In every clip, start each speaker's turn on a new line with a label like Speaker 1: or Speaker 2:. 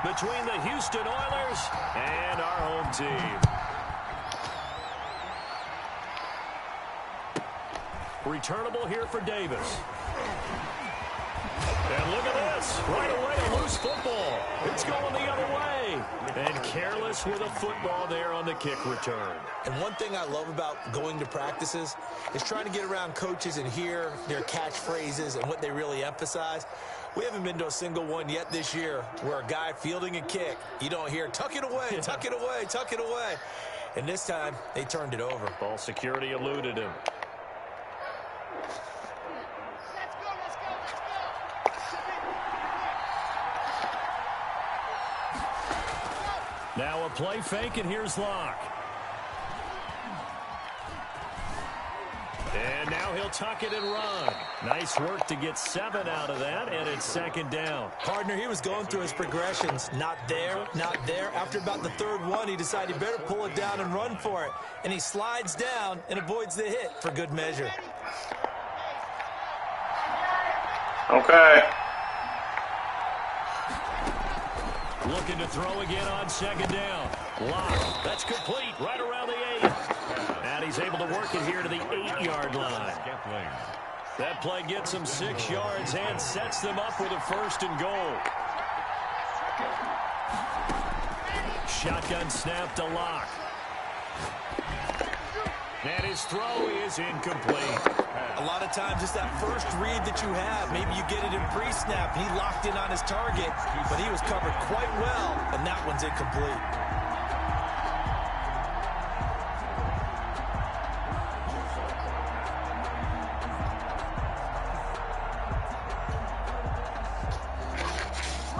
Speaker 1: between the Houston Oilers and our home team. Returnable here for Davis. And look at this. Right away, a loose football. It's going the other way. And careless with a football there on the kick return.
Speaker 2: And one thing I love about going to practices is trying to get around coaches and hear their catchphrases and what they really emphasize. We haven't been to a single one yet this year where a guy fielding a kick, you don't hear, tuck it away, tuck it away, tuck it away. And this time, they turned it over.
Speaker 1: Ball security eluded him. Now a play fake, and here's Locke. And now he'll tuck it and run. Nice work to get 7 out of that, and it's second down.
Speaker 2: Partner, he was going through his progressions. Not there, not there. After about the third one, he decided he better pull it down and run for it. And he slides down and avoids the hit for good measure.
Speaker 3: Okay.
Speaker 1: Looking to throw again on second down. Locke. That's complete right around the 8. And he's able to work it here to the 8-yard line. That play gets him 6 yards and sets them up with a 1st and goal. Shotgun snap to Locke. And his throw is incomplete.
Speaker 2: A lot of times it's that first read that you have. Maybe you get it in pre-snap. He locked in on his target, but he was covered quite well, and that one's incomplete.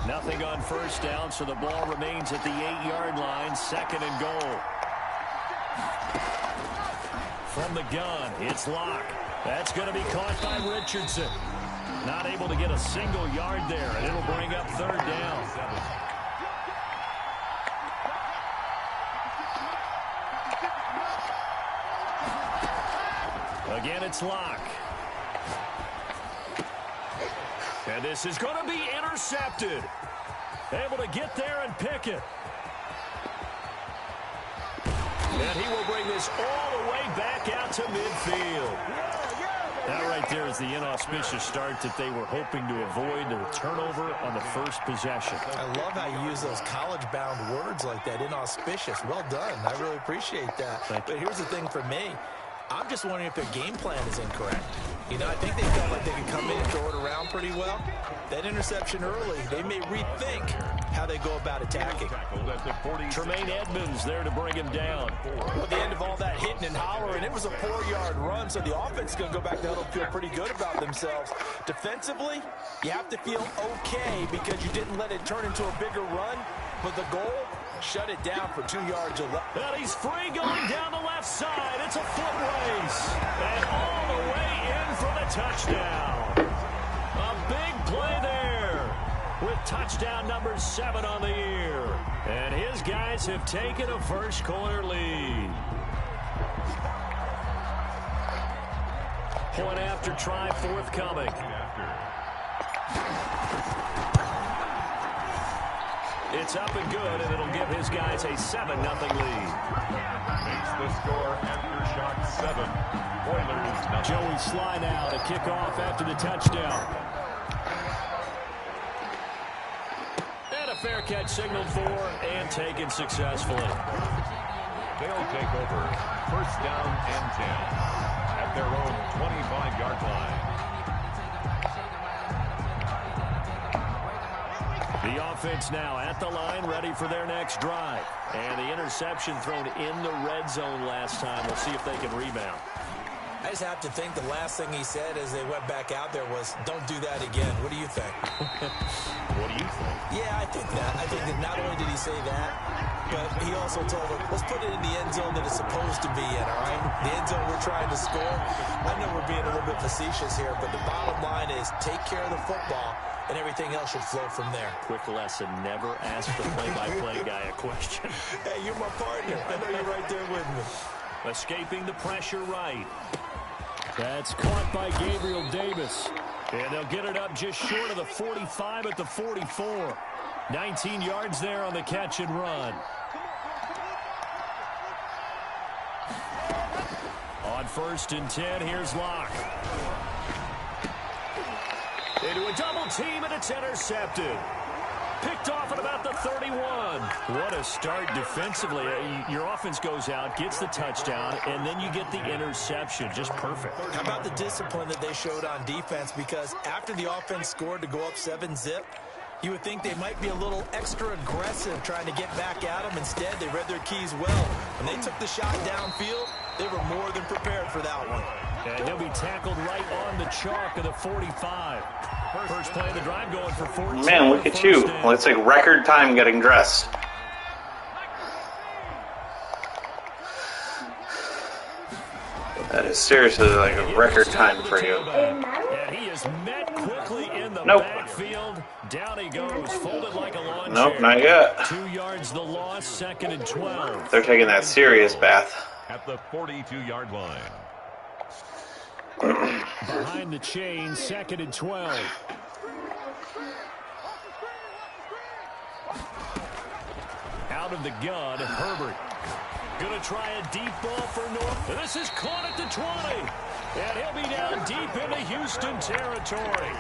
Speaker 1: Nothing on 1st down, so the ball remains at the 8-yard line, 2nd and goal. From the gun, it's Locke. That's going to be caught by Richardson. Not able to get a single yard there, and it'll bring up 3rd down. Again, it's Locke. And this is going to be intercepted. Able to get there and pick it. And he will bring this all the way back out to midfield. That right there is the inauspicious start that they were hoping to avoid, the turnover on the first possession.
Speaker 2: I love how you use those college-bound words like that, inauspicious. Well done. I really appreciate that. But here's the thing for me. I'm just wondering if their game plan is incorrect. You know, I think they felt like they could come in and throw it around pretty well. That interception early, they may rethink how they go about attacking.
Speaker 1: Tremaine Edmonds there to bring him down.
Speaker 2: Well, at the end of all that hitting and hollering, it was a 4-yard run, so the offense is going to go back to huddle and feel pretty good about themselves. Defensively, you have to feel okay because you didn't let it turn into a bigger run, but the goal, shut it down for 2 yards or less.
Speaker 1: And he's free going down the left side. It's a foot race. And all the way in for the touchdown. A big play there with touchdown number 7 on the year. And his guys have taken a first quarter lead. Point after try forthcoming. It's up and good, and it'll give his guys a 7-0 lead.
Speaker 4: Makes the score after shot 7. Oilers.
Speaker 1: Joey Sly now to kick off after the touchdown. And a fair catch signaled for and taken successfully.
Speaker 4: They'll take over 1st down and 10 at their own 25-yard line.
Speaker 1: The offense now at the line, ready for their next drive. And the interception thrown in the red zone last time. We'll see if they can rebound.
Speaker 2: I just have to think the last thing he said as they went back out there was, don't do that again. What do you think?
Speaker 1: What do you think?
Speaker 2: Yeah, I think that. I think that not only did he say that, but he also told them, let's put it in the end zone that it's supposed to be in, all right? The end zone we're trying to score. I know we're being a little bit facetious here, but the bottom line is take care of the football, and everything else should flow from there.
Speaker 1: Quick lesson, never ask the play-by-play guy a question.
Speaker 2: Hey, you're my partner. I know you're right there with me.
Speaker 1: Escaping the pressure right. That's caught by Gabriel Davis. And they'll get it up just short of the 45 at the 44. 19 yards there on the catch and run. On 1st and 10, here's Locke. Into a double team, and it's intercepted. Picked off at about the 31. What a start defensively. Your offense goes out, gets the touchdown, and then you get the interception. Just perfect.
Speaker 2: How about the discipline that they showed on defense? Because after the offense scored to go up 7-zip, you would think they might be a little extra aggressive trying to get back at them. Instead, they read their keys well. When they took the shot downfield, they were more than prepared for that one.
Speaker 1: And he'll be tackled right on the chalk of the 45. First play of the drive going for 14.
Speaker 3: Man, look at you. Well, it's like record time getting dressed. That is seriously like a record time for you.
Speaker 1: And he is met quickly in the backfield. Down he goes, folded like a lawn chair.
Speaker 3: Nope, not yet.
Speaker 1: 2 yards the loss, 2nd and 12.
Speaker 3: They're taking that serious bath.
Speaker 4: At the 42-yard line.
Speaker 1: Behind the chain, 2nd and 12. Out of the gun, Herbert. Going to try a deep ball for North. This is caught at the 20. And he'll be down deep into Houston territory.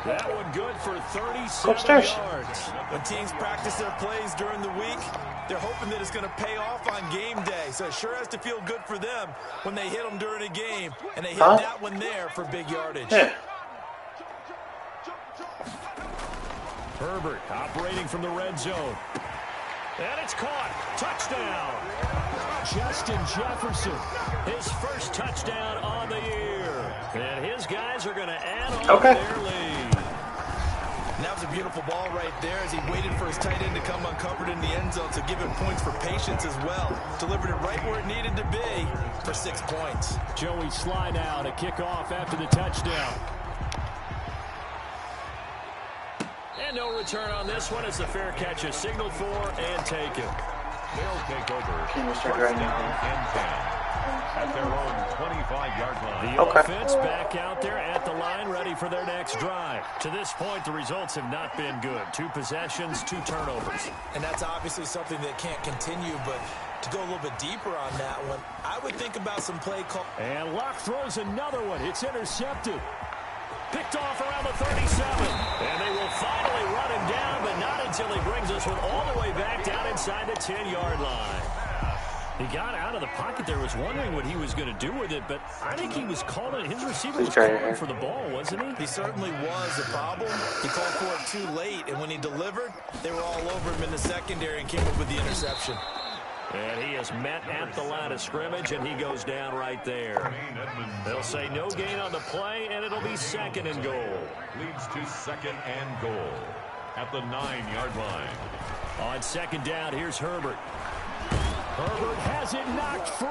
Speaker 1: That one good for 37 yards.
Speaker 2: When teams practice their plays during the week, they're hoping that it's going to pay off on game day. So it sure has to feel good for them when they hit them during a game. And they hit that one there for big yardage.
Speaker 3: Yeah.
Speaker 1: Herbert operating from the red zone. And it's caught. Touchdown. Justin Jefferson. His first touchdown on the year. And his guys are going to add on their lead.
Speaker 2: And that was a beautiful ball right there as he waited for his tight end to come uncovered in the end zone. So give him points for patience as well. Delivered it right where it needed to be for 6 points.
Speaker 1: Joey Slye now to kick off after the touchdown. And no return on this one as the fair catch is signaled for and taken.
Speaker 4: They'll take over. First down and 10. At their own 25-yard line.
Speaker 1: The offense back out there at the line, ready for their next drive. To this point, the results have not been good. 2 possessions, 2 turnovers.
Speaker 2: And that's obviously something that can't continue, but to go a little bit deeper on that one, I would think about some play call.
Speaker 1: And Locke throws another one. It's intercepted. Picked off around the 37. And they will finally run him down, but not until he brings this one all the way back down inside the 10-yard line. He got out of the pocket there, was wondering what he was going to do with it, but I think he was calling, his receiver was calling for the ball, wasn't he?
Speaker 2: He certainly was. The problem, he called for it too late, and when he delivered, they were all over him in the secondary and came up with the interception.
Speaker 1: And he is met at the line of scrimmage, and he goes down right there. They'll say no gain on the play, and it'll be 2nd and goal.
Speaker 4: Leads to 2nd and goal at the 9-yard line.
Speaker 1: On 2nd down, here's Herbert. Herbert has it knocked free.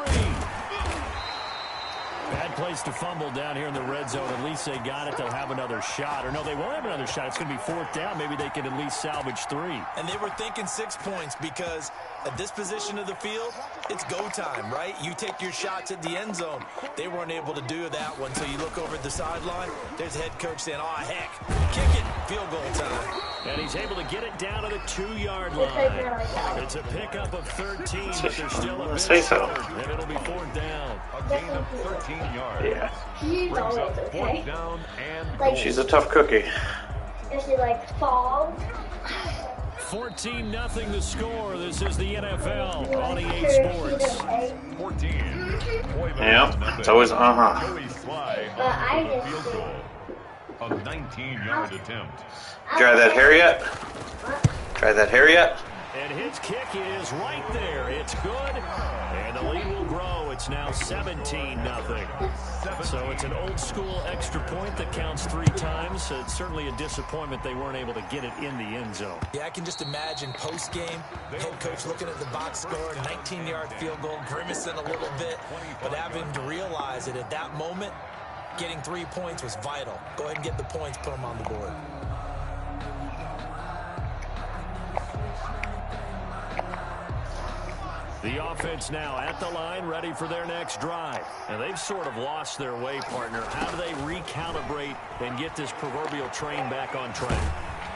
Speaker 1: Bad place to fumble down here in the red zone. At least they got it. They'll have another shot. Or no, they won't have another shot. It's going to be 4th down. Maybe they can at least salvage 3.
Speaker 2: And they were thinking 6 points because at this position of the field, it's go time, right? You take your shots at the end zone. They weren't able to do that one. So you look over at the sideline. There's the head coach saying, oh, heck, kick it. Field goal time.
Speaker 1: And he's able to get it down to the 2-yard line. It's a pickup of 13, but there's still a bit short, and it'll be 4th down.
Speaker 4: A gain of 13 yards.
Speaker 3: Yeah.
Speaker 4: Brings up 4th down and goal.
Speaker 3: She's a tough cookie.
Speaker 5: Does she like fall?
Speaker 1: 14-0 the score. This is the NFL on EA Sports.
Speaker 4: 14.
Speaker 3: Yeah, it's always
Speaker 4: Joey Slye
Speaker 5: But I
Speaker 4: on the
Speaker 5: just
Speaker 4: field goal. A 19-yard attempt.
Speaker 3: Try that hair yet? Try that hair yet?
Speaker 1: And his kick is right there. It's good. And the lead will grow. It's now 17-0. So it's an old-school extra point that counts 3 times. It's certainly a disappointment they weren't able to get it in the end zone.
Speaker 2: Yeah, I can just imagine post-game, head coach looking at the box score, 19-yard field goal, grimacing a little bit, but having to realize that at that moment, getting 3 points was vital. Go ahead and get the points, put them on the board.
Speaker 1: The offense now at the line, ready for their next drive. And they've sort of lost their way, partner. How do they recalibrate and get this proverbial train back on track?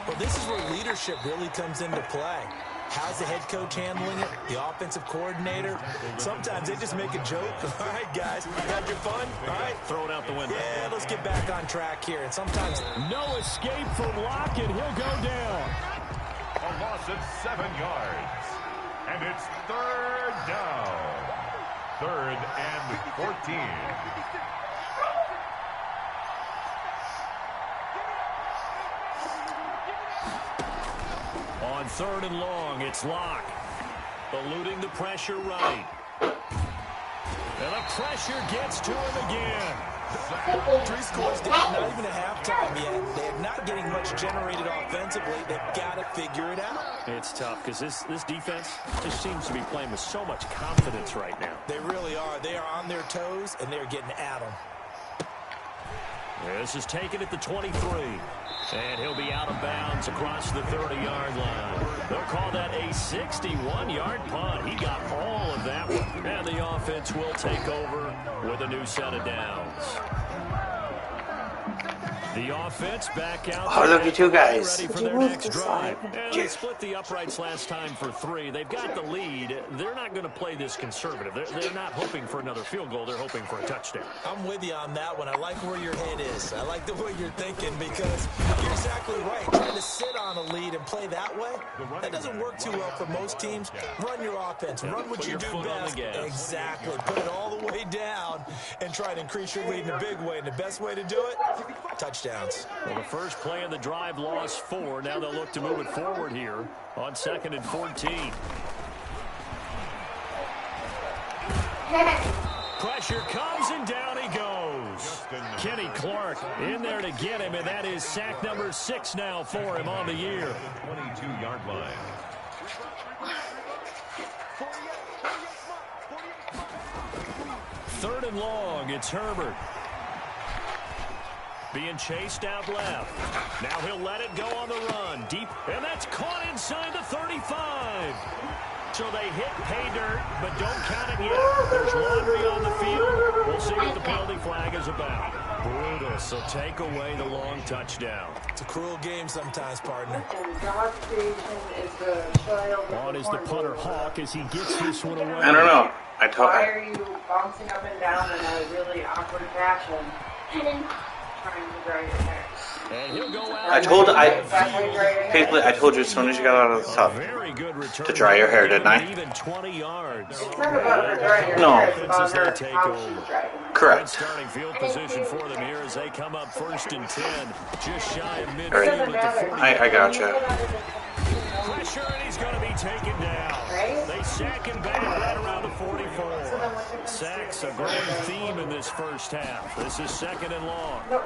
Speaker 2: Well, this is where leadership really comes into play. How's the head coach handling it? The offensive coordinator? Sometimes they just make a joke. All right, guys, you had your fun? All right.
Speaker 1: Throw it out the window.
Speaker 2: Yeah, let's get back on track here. And sometimes...
Speaker 1: No escape from Locke, and he'll go down.
Speaker 4: A loss of 7 yards. And it's third down. 3rd and 14.
Speaker 1: On 3rd and long, it's Locke. Eluding the pressure right. And the pressure gets to him again.
Speaker 2: 3 scores down, not even a halftime yet. They're not getting much generated offensively. They've got to figure it out.
Speaker 1: It's tough because this defense just seems to be playing with so much confidence right now.
Speaker 2: They really are. They are on their toes, and they're getting at them.
Speaker 1: This is taken at the 23. And he'll be out of bounds across the 30-yard line. They'll call that a 61-yard punt. He got all of that one. And the offense will take over with a new set of downs. The offense back out.
Speaker 3: Oh, look at you guys.
Speaker 1: Ready for their next drive. And they split the uprights last time for 3. They've got the lead. They're not going to play this conservative. They're not hoping for another field goal. They're hoping for a touchdown.
Speaker 2: I'm with you on that one. I like where your head is. I like the way you're thinking because you're exactly right. Trying to sit on a lead and play that way, that doesn't work too well for most teams. Run your offense. Run what you do best. Exactly. Put it all the way down and try to increase your lead in a big way. And the best way to do it, touchdowns.
Speaker 1: Well, the first play of the drive lost 4. Now they'll look to move it forward here on 2nd and 14. Pressure comes and down he goes. Kenny Clark in there to get him, and that is sack number 6 now for him on the year.
Speaker 4: 22-yard line.
Speaker 1: Third and long, it's Herbert. Being chased out left. Now he'll let it go on the run. Deep, and that's caught inside the 35. So they hit pay dirt, but don't count it yet. There's laundry on the field. We'll see what the penalty flag is about. Brutus will take away the long touchdown.
Speaker 2: It's a cruel game sometimes, partner.
Speaker 1: On is the punter Hawk as he gets this one away.
Speaker 3: I don't know.
Speaker 6: Why are you bouncing up and down in a really awkward fashion? Trying to dry your hair.
Speaker 1: And he'll go out.
Speaker 3: I told you as soon as you got out of the tub
Speaker 1: Very good return
Speaker 3: to dry your hair, didn't I?
Speaker 1: Even 20 yards.
Speaker 6: It's not about her drying your
Speaker 3: No.
Speaker 6: hair. It's about
Speaker 1: Offense is
Speaker 6: her
Speaker 1: gonna take
Speaker 6: how
Speaker 1: over.
Speaker 6: she's driving.
Speaker 3: Correct.
Speaker 1: Starting field position for them here as they come up 1st and 10. Just shy of midfield
Speaker 3: Right.
Speaker 1: at the 40.
Speaker 3: I gotcha.
Speaker 1: Pressure, and he's going to be taken down. They sack him back right around the 44. Sacks a growing theme in this first half. This is 2nd and long.
Speaker 6: No.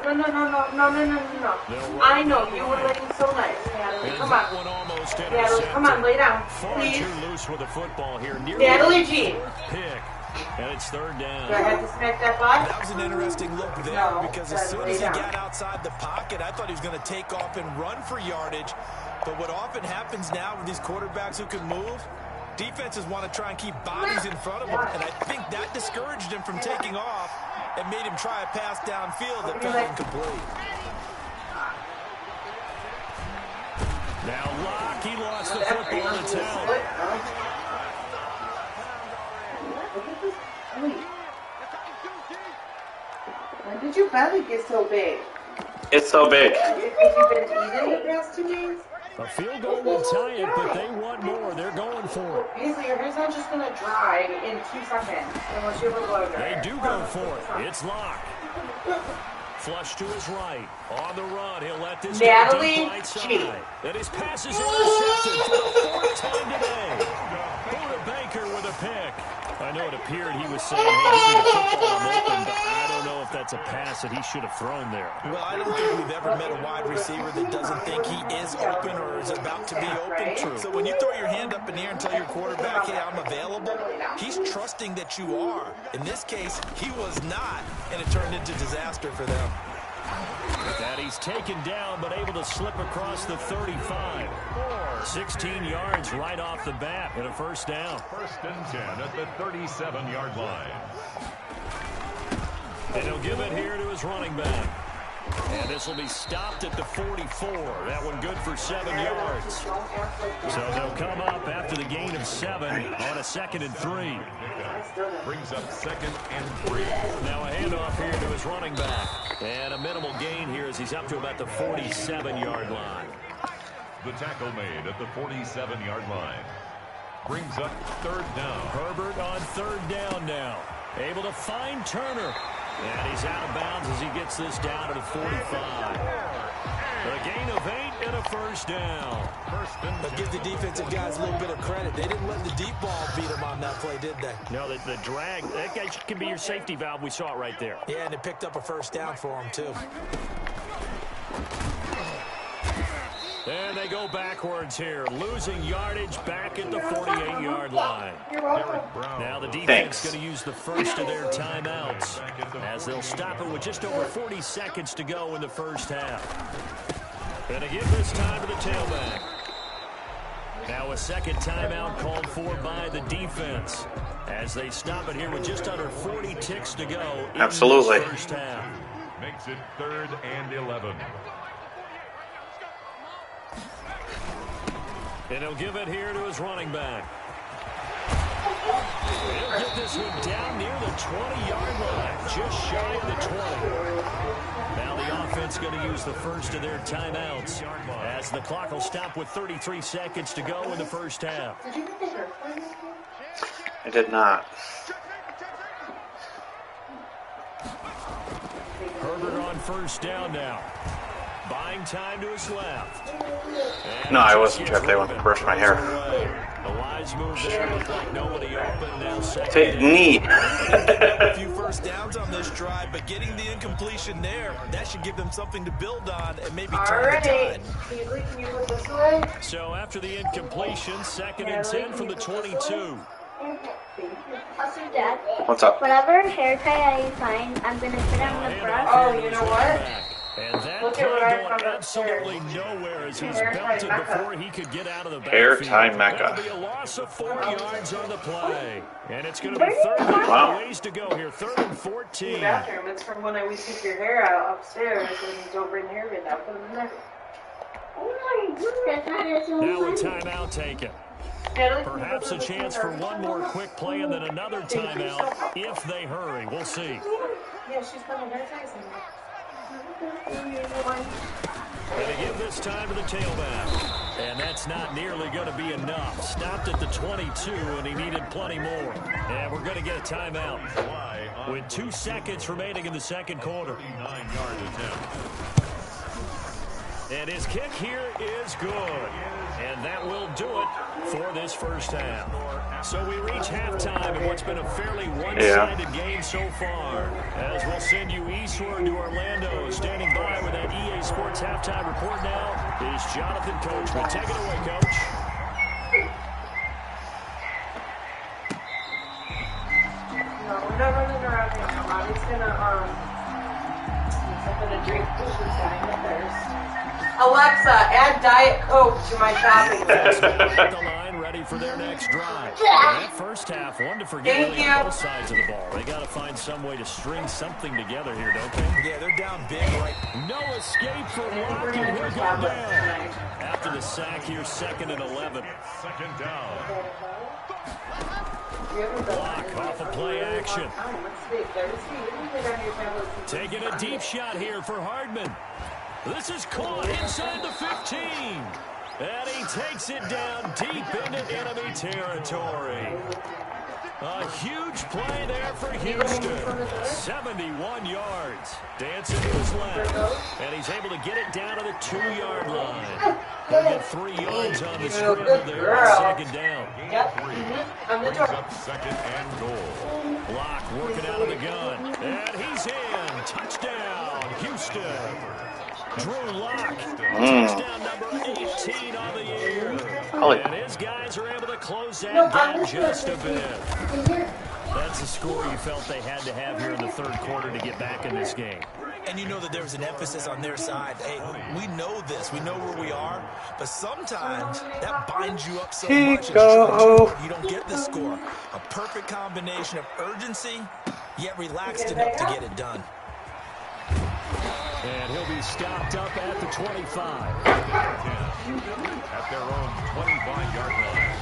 Speaker 6: I know, you were looking so nice, Natalie.
Speaker 1: And
Speaker 6: Come
Speaker 1: that
Speaker 6: on.
Speaker 1: one almost
Speaker 6: Natalie,
Speaker 1: intercepted.
Speaker 6: come on, lay down.
Speaker 1: Far
Speaker 6: Please.
Speaker 1: too loose with the football here.
Speaker 6: Natalie G.
Speaker 1: Pick. And it's 3rd down.
Speaker 6: Do I have to smack that butt?
Speaker 2: That was an interesting look there
Speaker 6: No,
Speaker 2: because as soon as he got outside the pocket, I thought he was going to take off and run for yardage. But what often happens now with these quarterbacks who can move, defenses want to try and keep bodies in front of them. And I think that discouraged him from taking off and made him try a pass downfield that fell incomplete.
Speaker 1: Now Locke, he lost the football to Tell.
Speaker 6: When did your belly get so big?
Speaker 3: It's so big.
Speaker 6: Have you been eating the past 2 days?
Speaker 1: A field goal will tie it, but they want more. They're going for it.
Speaker 6: Basically, your hair's not just going to dry in 2 seconds unless you have a blow dryer.
Speaker 1: They do go for it. It's Locke. Flush to his right. On the run, he'll let this
Speaker 6: Natalie
Speaker 1: go deep right
Speaker 6: G.
Speaker 1: side. And his pass is intercepted for the 4th time today. Buda Baker with a pick. I know it appeared he was saying, hey, give me the football, I'm open, but I don't know if that's a pass that he should have thrown there.
Speaker 2: Well, I don't think we've ever met a wide receiver that doesn't think he is open or is about to be open. True. So when you throw your hand up in the air and tell your quarterback, hey, I'm available, he's trusting that you are. In this case, he was not, and it turned into disaster for them.
Speaker 1: That he's taken down, but able to slip across the 35. 16 yards right off the bat and a 1st down.
Speaker 4: 1st and 10 at the 37-yard line.
Speaker 1: And he'll give it here to his running back. And this will be stopped at the 44. That one good for 7 yards. So they'll come up after the gain of 7 on a 2nd and 3.
Speaker 4: Brings up 2nd and 3.
Speaker 1: Now a handoff here to his running back. And a minimal gain here as he's up to about the 47-yard line.
Speaker 4: The tackle made at the 47-yard line. Brings up 3rd down.
Speaker 1: Herbert on 3rd down now. Able to find Turner. And he's out of bounds as he gets this down to the 45. A gain of 8 and a 1st down.
Speaker 2: But give the defensive guys a little bit of credit. They didn't let the deep ball beat them on that play, did they?
Speaker 1: No, the drag, that guy can be your safety valve. We saw it right there.
Speaker 2: Yeah, and it picked up a 1st down for him, too.
Speaker 1: And they go backwards here, losing yardage back at the 48-yard line. Now the defense is going to use the first of their timeouts as they'll stop it with just over 40 seconds to go in the 1st half. Going to give this time to the tailback. Now a 2nd timeout called for by the defense as they stop it here with just under 40 ticks to go in the 1st half.
Speaker 4: Makes it 3rd and 11.
Speaker 1: And he'll give it here to his running back. He'll get this one down near the 20-yard line, just shy of the 20. Now the offense going to use the first of their timeouts as the clock will stop with 33 seconds to go in the 1st half.
Speaker 3: I did not.
Speaker 1: Herbert on 1st down now. Buying time to his left.
Speaker 3: No, I wasn't sure if they wanted to brush my hair.
Speaker 1: The wise move there, looked like nobody open. Now
Speaker 3: Take knee.
Speaker 2: A few 1st downs on this drive, but getting the incompletion there, that should give them something to build on and maybe turn the tide.
Speaker 6: Can you put this away?
Speaker 1: So after the incompletion, 2nd and 10 from the 22.
Speaker 5: Also, Dad,
Speaker 3: What's up?
Speaker 5: whatever haircut I find, I'm going to put on the brush.
Speaker 6: Oh, you know what?
Speaker 1: And that
Speaker 6: Look
Speaker 1: play
Speaker 6: at what I
Speaker 1: going
Speaker 6: found
Speaker 1: absolutely
Speaker 6: upstairs.
Speaker 1: nowhere as he's
Speaker 6: Hair tie
Speaker 1: belted
Speaker 6: Mecca.
Speaker 1: before he could get out of the
Speaker 3: Hair
Speaker 1: backfield.
Speaker 3: tie Mecca.
Speaker 1: That'll be a loss of 4 yards on the play. And it's going to be 3rd and
Speaker 3: Wow.
Speaker 1: ways to go here. 3rd and 14.
Speaker 6: The bathroom. It's from when we took your hair out upstairs and you don't bring the hair bin out. Put it in there.
Speaker 5: Oh my goodness, that is so
Speaker 1: Now a
Speaker 5: funny.
Speaker 1: timeout taken.
Speaker 6: Natalie, can you
Speaker 1: Perhaps
Speaker 6: put
Speaker 1: a
Speaker 6: this
Speaker 1: chance
Speaker 6: in
Speaker 1: for
Speaker 6: there?
Speaker 1: one more quick play and then another timeout if they hurry. We'll see.
Speaker 6: Yeah, she's putting her ties in there.
Speaker 1: And to give this time to the tailback. And that's not nearly going to be enough. Stopped at the 22, and he needed plenty more. And we're going to get a timeout with 2 seconds remaining in the 2nd quarter.
Speaker 4: 39-yard attempt.
Speaker 1: And his kick here is good. And that will do it for this 1st half. So we reach halftime in what's been a fairly one-sided game so far. As we'll send you eastward to Orlando. Standing by with that EA Sports halftime report now is Jonathan Coachman. Take it away, Coach.
Speaker 6: No, we're not running around here. Mommy's gonna need something to drink. She's dying of thirst. Alexa, add Diet Coke to my shopping list.
Speaker 1: At the line, ready for their next drive. And that 1st half, one to forget
Speaker 6: Thank
Speaker 1: really
Speaker 6: you.
Speaker 1: on both sides of the ball. They got to find some way to string something together here, don't they?
Speaker 2: Yeah, they're down big right.
Speaker 1: No escape for Locke,
Speaker 6: We're
Speaker 1: and
Speaker 6: gonna
Speaker 1: he'll
Speaker 6: do
Speaker 1: go
Speaker 6: tablets
Speaker 1: down.
Speaker 6: tonight.
Speaker 1: After the sack here, 2nd and 11.
Speaker 4: 2nd down.
Speaker 1: Locke off of play action. Taking a deep shot here for Hardman. This is caught inside the 15. And he takes it down deep into enemy territory. A huge play there for Houston. 71 yards. Dancing to his left. And he's able to get it down to the 2-yard line. He'll get 3 yards on the scramble there on 2nd down.
Speaker 4: Brings up 2nd and goal.
Speaker 1: Locke working out of the gun. And he's in. Touchdown, Houston. Drew Locke. Touchdown number 18 on the year. And his guys are able to close that gap just a bit. That's the score you felt they had to have here in the 3rd quarter to get back in this game.
Speaker 2: And you know that there's an emphasis on their side. Hey, we know this. We know where we are. But sometimes that binds you up so much you don't get the score. A perfect combination of urgency, yet relaxed enough to get it done.
Speaker 1: And he'll be stopped up at the 25.
Speaker 4: At their own 25-yard line.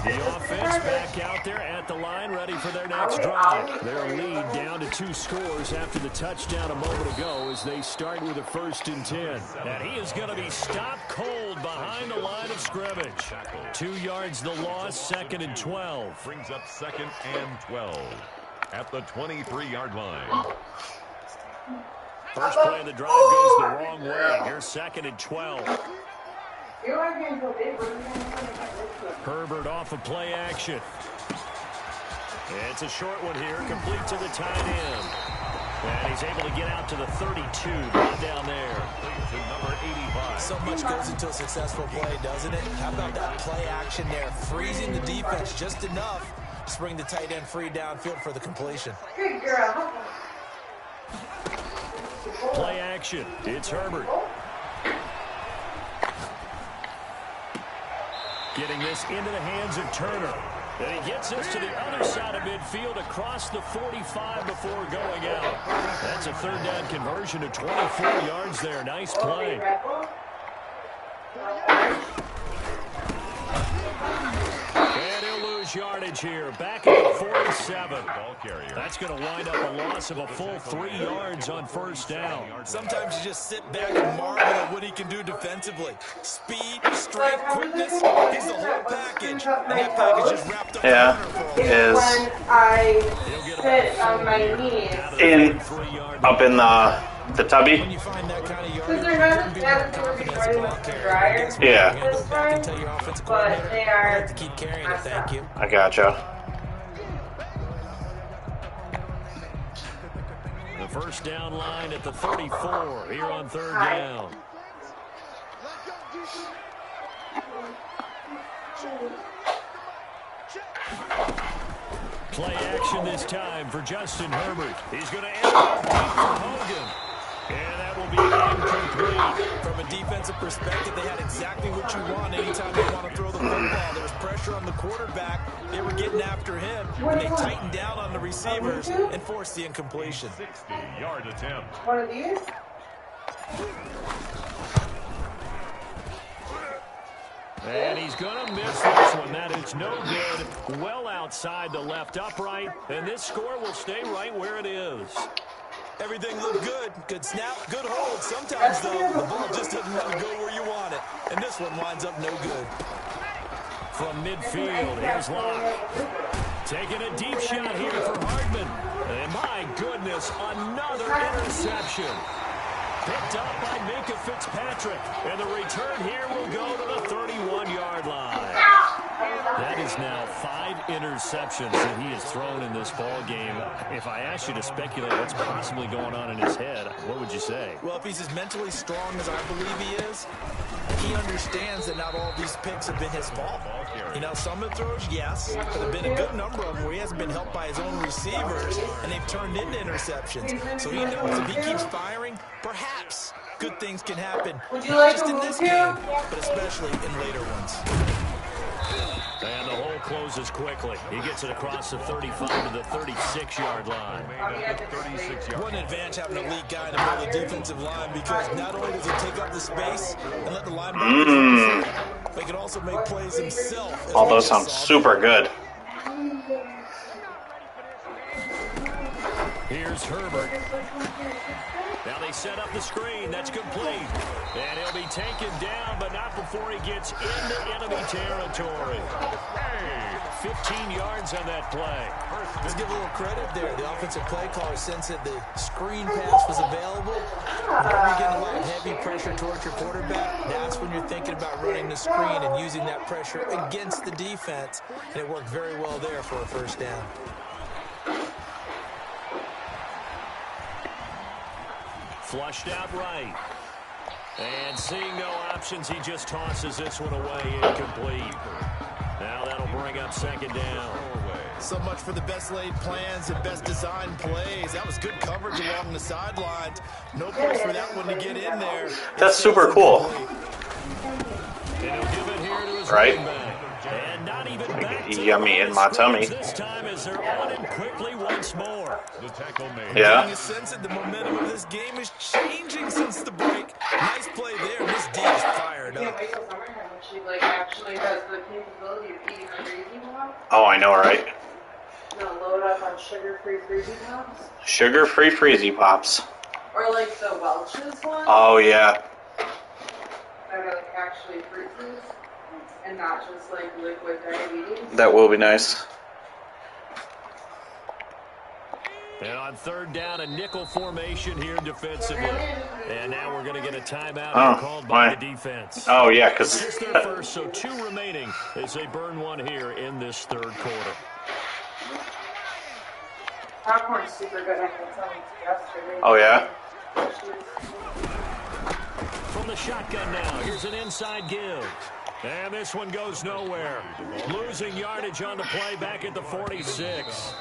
Speaker 1: The offense back out there at the line, ready for their next drive. Their lead down to 2 scores after the touchdown a moment ago as they start with a 1st and 10. And he is going to be stopped cold behind the line of scrimmage. 2 yards the loss, 2nd and 12.
Speaker 4: Brings up 2nd and 12 at the 23-yard line.
Speaker 1: First play of the drive goes the wrong way. Here's 2nd and 12. Herbert off of play action. It's a short one here, complete to the tight end. And he's able to get out to the 32, right down there.
Speaker 4: To number 85.
Speaker 2: So much goes into a successful play, doesn't it? How about that play action there? Freezing the defense just enough to bring the tight end free downfield for the completion.
Speaker 6: Good girl.
Speaker 1: Play action. It's Herbert. Getting this into the hands of Turner. And he gets this to the other side of midfield across the 45 before going out. That's a 3rd down conversion of 24 yards there. Nice play. And he'll lose yardage here. Back at the 47.
Speaker 4: Ball carrier.
Speaker 1: That's going to wind up a loss of a full 3 yards on 1st down.
Speaker 2: Sometimes you just sit back and marvel at what he can do defensively. Speed, strength, quickness, he's the whole package. And that package is wrapped up
Speaker 6: Is when I sit on my knees.
Speaker 3: Up in the tubby.
Speaker 2: When you find that kind of
Speaker 6: Because
Speaker 2: yardage,
Speaker 6: they're not as bad as they would be running with the dryer.
Speaker 3: Yeah.
Speaker 6: This time,
Speaker 2: tell your offensive
Speaker 6: but
Speaker 2: coordinator,
Speaker 6: they
Speaker 2: you
Speaker 6: are.
Speaker 2: have to keep carrying it, thank you.
Speaker 3: I gotcha.
Speaker 1: The 1st down line at the 34 here on 3rd down. Play action this time for Justin Herbert. He's going to end up deep for Hogan. And that will be incomplete.
Speaker 2: From a defensive perspective, they had exactly what you want anytime they want to throw the football. There was pressure on the quarterback. They were getting after him. And they tightened down on the receivers and forced the incompletion.
Speaker 4: 60-yard attempt.
Speaker 6: One of these?
Speaker 1: And he's going to miss this one. That is no good. Well outside the left upright. And this score will stay right where it is.
Speaker 2: Everything looked good. Good snap, good hold. Sometimes, though, the ball just doesn't want to go where you want it. And this one winds up no good.
Speaker 1: From midfield, here's Locke. Taking a deep shot here for Hardman. And my goodness, another interception. Picked up by Minkah Fitzpatrick. And the return here will go to the 31-yard line. That is now 5 interceptions that he has thrown in this ball game. If I asked you to speculate what's possibly going on in his head, what would you say?
Speaker 2: Well, if he's as mentally strong as I believe he is, he understands that not all these picks have been his fault. You know, some of the throws, yes, but there have been a good number of them where he hasn't been helped by his own receivers, and they've turned into interceptions. So he knows if he keeps firing, perhaps good things can happen.
Speaker 6: Would you like
Speaker 2: Not just
Speaker 6: a
Speaker 2: in this
Speaker 6: move
Speaker 2: game,
Speaker 6: here?
Speaker 2: but especially in later ones.
Speaker 1: And the hole closes quickly. He gets it across the 35 to the 36-yard line.
Speaker 2: What an advantage having an elite guy in the middle of the defensive line, because not only does he take up the space and let the linebackers, but he can also make plays himself.
Speaker 3: All those sound super good.
Speaker 1: Here's Herbert. Now they set up the screen. That's complete. And he'll be taken down, but not before he gets into enemy territory. Hey, 15 yards on that play.
Speaker 2: Let's give a little credit there. The offensive play caller sensed that the screen pass was available. Whenever you get a lot of heavy pressure towards your quarterback, that's when you're thinking about running the screen and using that pressure against the defense. And it worked very well there for a 1st down.
Speaker 1: Flushed out right. And seeing no options, he just tosses this one away, incomplete. Now that'll bring up 2nd down.
Speaker 2: So much for the best laid plans and best designed plays. That was good coverage along the sidelines. No place for that one to get in there.
Speaker 3: That's super cool.
Speaker 1: And he'll give it here to his
Speaker 3: Right?
Speaker 1: running back. And not even back
Speaker 3: yummy in my tummy.
Speaker 1: This time as they're on him quickly once more.
Speaker 4: The tackle made.
Speaker 3: Yeah.
Speaker 2: You sense it, the momentum of this game is changing since the break. Nice play there. This D is fired
Speaker 6: Can't
Speaker 2: up.
Speaker 6: wait till summertime when she like actually has the capability of eating Freezy Pops.
Speaker 3: Oh, I know, right?
Speaker 6: Gonna load up on sugar-free Freezy Pops.
Speaker 3: Sugar-free Freezy Pops.
Speaker 6: Or like the Welch's one.
Speaker 3: Oh, yeah.
Speaker 6: That are like actually fruit juice and not just like liquid diabetes.
Speaker 3: That will be nice.
Speaker 1: And on third down, a nickel formation here defensively. And now we're going to get a timeout called by the defense.
Speaker 3: Oh, yeah, because...
Speaker 1: It's their first, so 2 remaining as they burn one here in this third quarter.
Speaker 6: Popcorn's super good. I had some yesterday.
Speaker 3: Oh, yeah?
Speaker 1: From the shotgun now, here's an inside give. And this one goes nowhere. Losing yardage on the play back at the 46.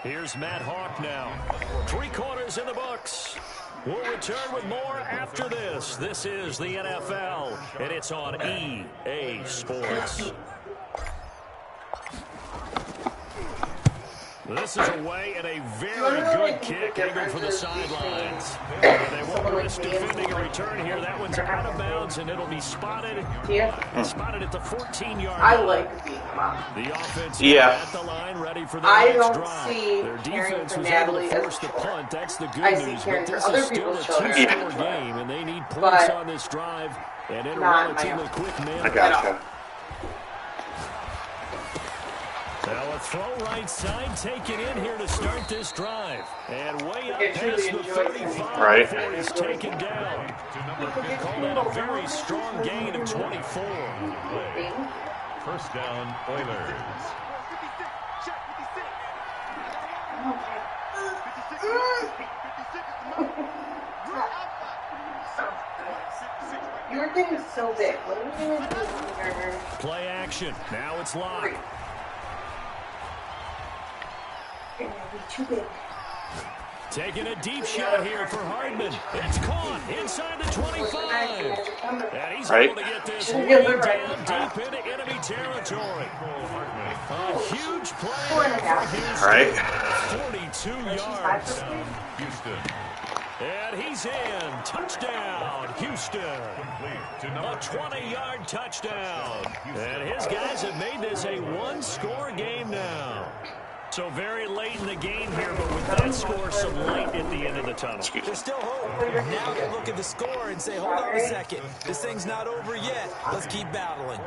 Speaker 1: Here's Matt Hawk now. 3 quarters in the books. We'll return with more after this. This is the NFL, and it's on EA Sports. This is away and a very good kick angled for the sidelines. And they won't risk defending a return here. That one's out of bounds, and it'll be spotted. Spotted at the 14-yard line.
Speaker 6: I like beating them up.
Speaker 1: The offense at the line, ready for their
Speaker 6: I
Speaker 1: next
Speaker 6: don't
Speaker 1: drive.
Speaker 6: see
Speaker 1: Their
Speaker 6: caring
Speaker 1: defense
Speaker 6: for
Speaker 1: was able
Speaker 6: Natalie
Speaker 1: to
Speaker 6: as
Speaker 1: force the punt. That's the good
Speaker 6: I see
Speaker 1: news.
Speaker 6: caring
Speaker 1: But
Speaker 6: for
Speaker 1: this
Speaker 6: other
Speaker 1: is still a
Speaker 6: people's children.
Speaker 1: two-score game, and they need points
Speaker 6: But
Speaker 1: on this drive and in a
Speaker 6: not my
Speaker 1: relatively
Speaker 6: own.
Speaker 1: quick manner.
Speaker 3: I gotcha.
Speaker 1: Now a throw right side taken in here to start this drive. And way up
Speaker 6: It
Speaker 1: past
Speaker 6: truly
Speaker 1: the
Speaker 6: enjoys
Speaker 1: 35
Speaker 3: Right.
Speaker 1: before he's taken down. Call that a very strong gain of 24.
Speaker 4: First down, Oilers.
Speaker 6: Your thing is so big. What are we going to do?
Speaker 1: Play action. Now it's locked.
Speaker 6: It's going to be too big.
Speaker 1: Taking a deep shot here for Hardman. It's caught inside the 25. And he's able to get this way down deep into enemy territory. A huge play for Houston.
Speaker 3: Right.
Speaker 1: 42 yards.
Speaker 4: Houston.
Speaker 1: And he's in. Touchdown, Houston. A 20-yard touchdown. And his guys have made this a one-score game now. So very late in the game here, but with that score, some light at the end of the tunnel.
Speaker 2: There's still hope. Now they look at the score and say, hold on a second. This thing's not over yet. Let's keep battling.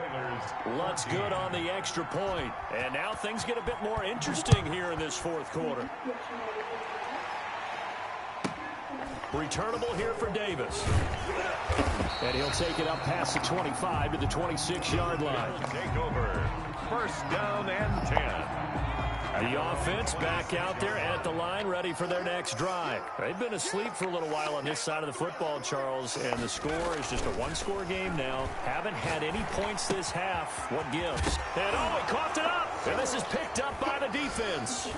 Speaker 1: Lutz good on the extra point. And now things get a bit more interesting here in this fourth quarter. Returnable here for Davis. And he'll take it up past the 25 to the 26-yard line.
Speaker 4: Take over. First down and 10.
Speaker 1: The offense back out there at the line, ready for their next drive. They've been asleep for a little while on this side of the football, Charles, and the score is just a one-score game now. Haven't had any points this half. What gives? And he coughed it up, and this is picked up by the defense.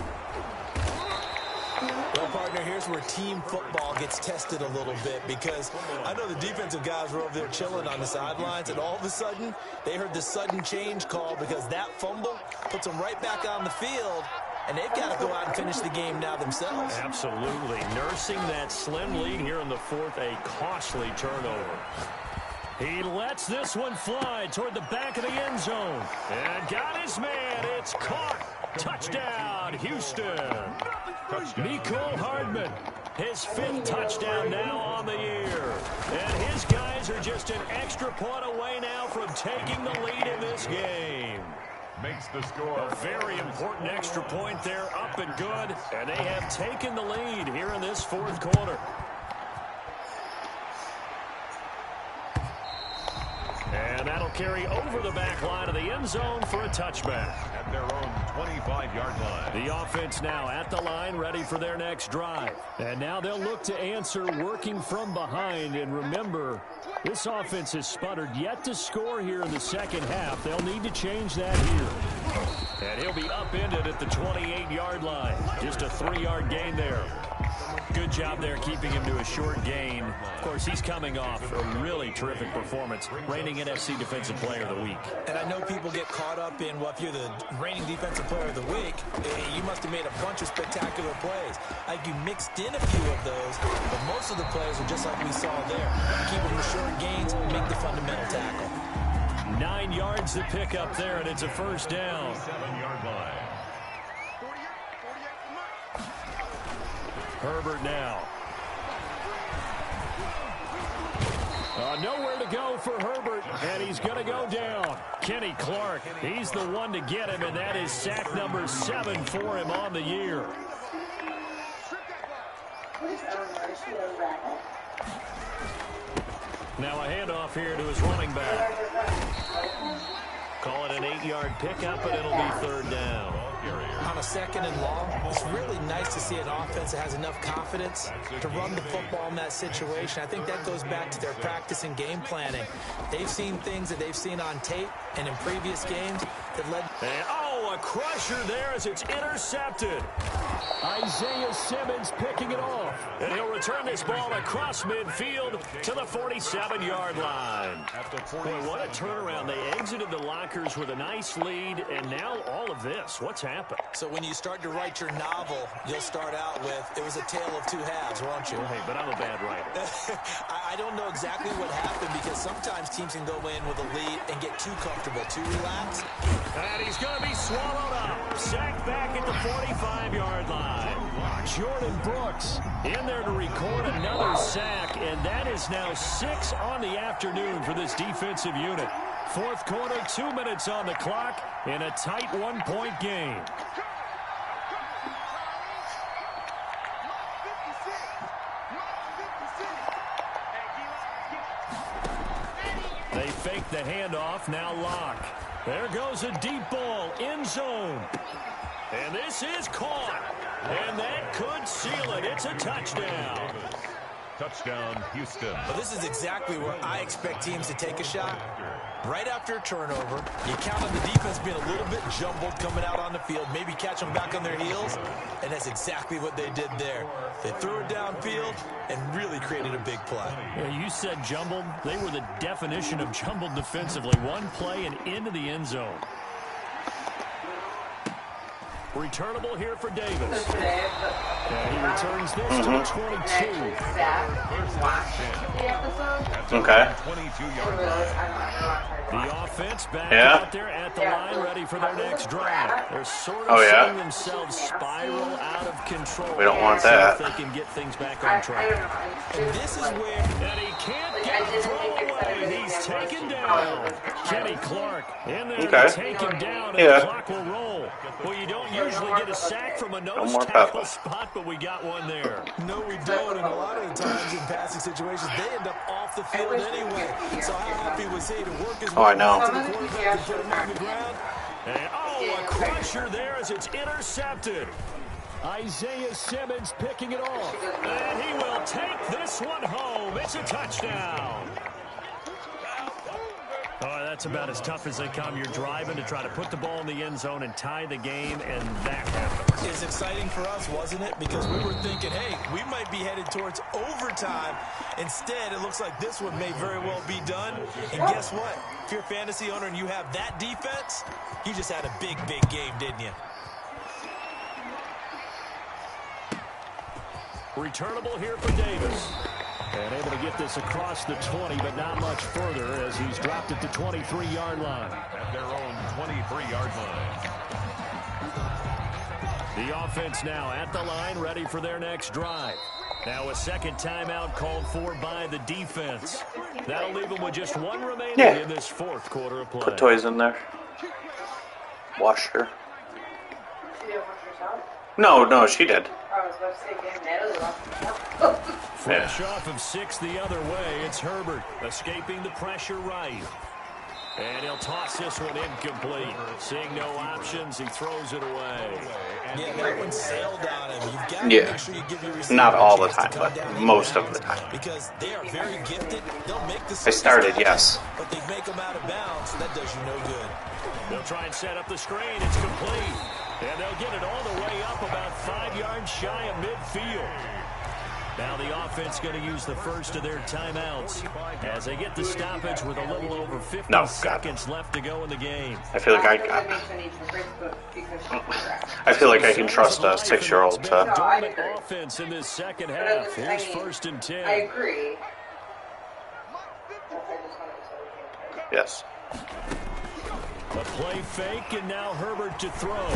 Speaker 2: Well, partner, here's where team football gets tested a little bit because I know the defensive guys were over there chilling on the sidelines, and all of a sudden, they heard the sudden change call because that fumble puts them right back on the field, and they've got to go out and finish the game now themselves.
Speaker 1: Absolutely. Nursing that slim lead here in the fourth, a costly turnover. He lets this one fly toward the back of the end zone. And got his man. It's caught. Touchdown, Houston. Mecole Hardman, his 5th touchdown now on the year. And his guys are just an extra point away now from taking the lead in this game.
Speaker 4: Makes the score.
Speaker 1: A very important extra point there, up and good. And they have taken the lead here in this fourth quarter. And that'll carry over the back line of the end zone for a touchback.
Speaker 4: At their own 25-yard line.
Speaker 1: The offense now at the line, ready for their next drive. And now they'll look to answer working from behind. And remember, this offense has sputtered yet to score here in the second half. They'll need to change that here. And he'll be upended at the 28-yard line. Just a 3-yard gain there. Good job there keeping him to a short gain. Of course, he's coming off a really terrific performance, reigning NFC Defensive Player of the Week.
Speaker 2: And I know people get caught up in, well, if you're the reigning Defensive Player of the Week, you must have made a bunch of spectacular plays. I think you mixed in a few of those, but most of the plays are just like we saw there. Keep them to short gains, make the fundamental tackle.
Speaker 1: 9 yards to pick up there, and it's a first down.
Speaker 4: 7-yard line.
Speaker 1: Herbert now. Nowhere to go for Herbert, and he's going to go down. Kenny Clark, he's the one to get him, and that is sack number 7 for him on the year. Now a handoff here to his running back. Call it an 8-yard pickup, and it'll be third down.
Speaker 2: On a 2nd and long, it's really nice to see an offense that has enough confidence to run the football in that situation. I think that goes back to their practice and game planning. They've seen things that they've seen on tape and in previous games that led...
Speaker 1: And, a crusher there as it's intercepted. Isaiah Simmons picking it off. And he'll return this ball across midfield to the 47-yard line. Boy, what a turnaround. They exited the lockers with a nice lead, and now all of this. What's happened?
Speaker 2: So when you start to write your novel, you'll start out with, it was a tale of two halves, won't you?
Speaker 1: Hey, but I'm a bad writer.
Speaker 2: I don't know exactly what happened because sometimes teams can go in with a lead and get too comfortable, too relaxed.
Speaker 1: And he's going to be swallowed up. Sacked back at the 45-yard line. Jordan Brooks in there to record another sack, and that is now 6 on the afternoon for this defensive unit. Fourth quarter, 2 minutes on the clock in a tight 1-point game. They fake the handoff, now Locke. There goes a deep ball, end zone. And this is caught. And that could seal it. It's a touchdown.
Speaker 4: Touchdown, Houston.
Speaker 2: But this is exactly where I expect teams to take a shot. Right after a turnover, you count on the defense being a little bit jumbled coming out on the field, maybe catch them back on their heels, and that's exactly what they did there. They threw it downfield and really created a big play.
Speaker 1: Yeah, you said jumbled. They were the definition of jumbled defensively. One play and into the end zone. Returnable here for Davis. And he returns this to the 22.
Speaker 3: Okay.
Speaker 4: 22-yard line.
Speaker 1: The offense back out there at the line, ready for their next drive. They're sort of seeing themselves spiral out of control.
Speaker 3: We don't want that.
Speaker 1: See if they can get things back on track.
Speaker 2: And this is where...
Speaker 1: And he can't get the throw away. He's taken down. Kenny Clark in there to take him down, and the clock will roll. Well, you don't usually get a sack from a nose tackle spot, but we got one there.
Speaker 2: No, we don't, and a lot of the times in passing situations, they end up off the field anyway. So how happy was he to work his way
Speaker 3: I know.
Speaker 2: to the quarterback and put him on the ground?
Speaker 1: And, a crusher there as it's intercepted. Isaiah Simmons picking it off. And he will take this one home. It's a touchdown. Oh, that's about as tough as they come. You're driving to try to put the ball in the end zone and tie the game, and that happens.
Speaker 2: It's exciting for us, wasn't it? Because we were thinking, hey, we might be headed towards overtime. Instead, it looks like this one may very well be done. And guess what? If you're a fantasy owner and you have that defense, you just had a big, big game, didn't you?
Speaker 1: Returnable here for Davis. And able to get this across the 20, but not much further as he's dropped it to 23-yard line.
Speaker 4: At their own 23-yard line.
Speaker 1: The offense now at the line, ready for their next drive. Now a second timeout called for by the defense. That'll leave them with just one remaining in this fourth quarter of play.
Speaker 3: Put toys in there. Wash her. No, she did.
Speaker 1: Fresh off of 6 the other way, it's Herbert escaping the pressure right. And he'll toss this one incomplete. Seeing no options, he throws it away.
Speaker 2: Yeah, that one sailed on him. You've got to make sure you give your receiver
Speaker 3: Not all the
Speaker 2: a chance
Speaker 3: time,
Speaker 2: to come
Speaker 3: but
Speaker 2: down
Speaker 3: most
Speaker 2: and
Speaker 3: of the time.
Speaker 2: because they are very gifted. They'll make the
Speaker 3: I started, yes.
Speaker 2: but they make them out of bounds. That does you no good.
Speaker 1: They'll try and set up the screen. It's complete. And they'll get it all the way up about 5 yards shy of midfield. Now the offense going to use the first of their timeouts as they get the stoppage with a little over 50 seconds left to go in the game.
Speaker 3: I feel like I can trust a 6-year-old to.
Speaker 1: Dominant offense in this second half. Here's 1st and 10.
Speaker 6: I agree.
Speaker 3: Yes.
Speaker 1: A play fake, and now Herbert to throw.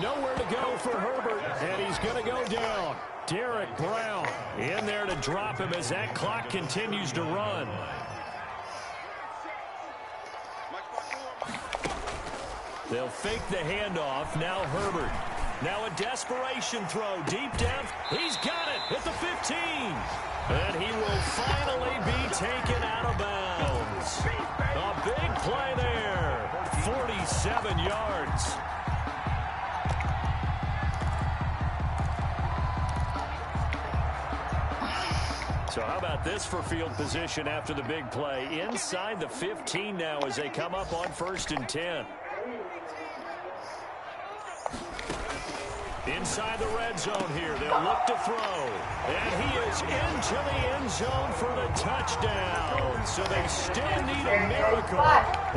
Speaker 1: Nowhere to go for Herbert, and he's going to go down. Derek Brown in there to drop him as that clock continues to run. They'll fake the handoff. Now Herbert. Now a desperation throw deep down. He's got it at the 15. And he will finally be taken out of bounds. A big play there. 47 yards. So how about this for field position after the big play? Inside the 15 now as they come up on 1st and 10. Inside the red zone here. They'll look to throw. And he is into the end zone for the touchdown. So they still need a miracle.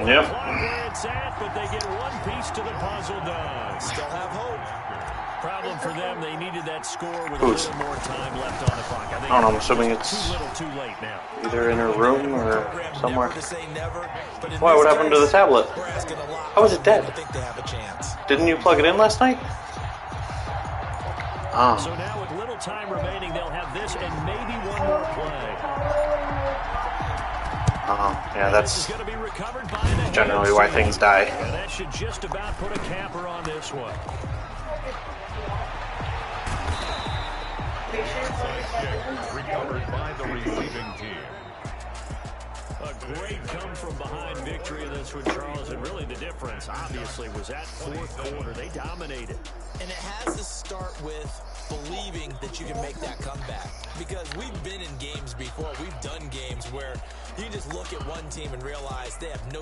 Speaker 3: Yep.
Speaker 1: Where it's at, but they get one piece to the puzzle done.
Speaker 2: Still have hope.
Speaker 1: Problem for them, they needed that score with a little more time left on the clock.
Speaker 3: I don't know, I'm assuming it's
Speaker 1: too little too late now.
Speaker 3: either in her room or somewhere. Why, what happened to the tablet? How was it dead? Didn't you plug it in last night?
Speaker 1: So now with little time remaining, they'll have this and maybe one more play.
Speaker 3: Yeah, that's generally why things die.
Speaker 1: And that should just about put a capper on this one.
Speaker 4: Recovered by the receiving team.
Speaker 1: A great come-from-behind victory in this one, Charles. And really the difference, obviously, was that 4th quarter. They dominated.
Speaker 2: And it has to start with believing that you can make that comeback. Because we've been in games before. We've done games where you just look at one team and realize they have no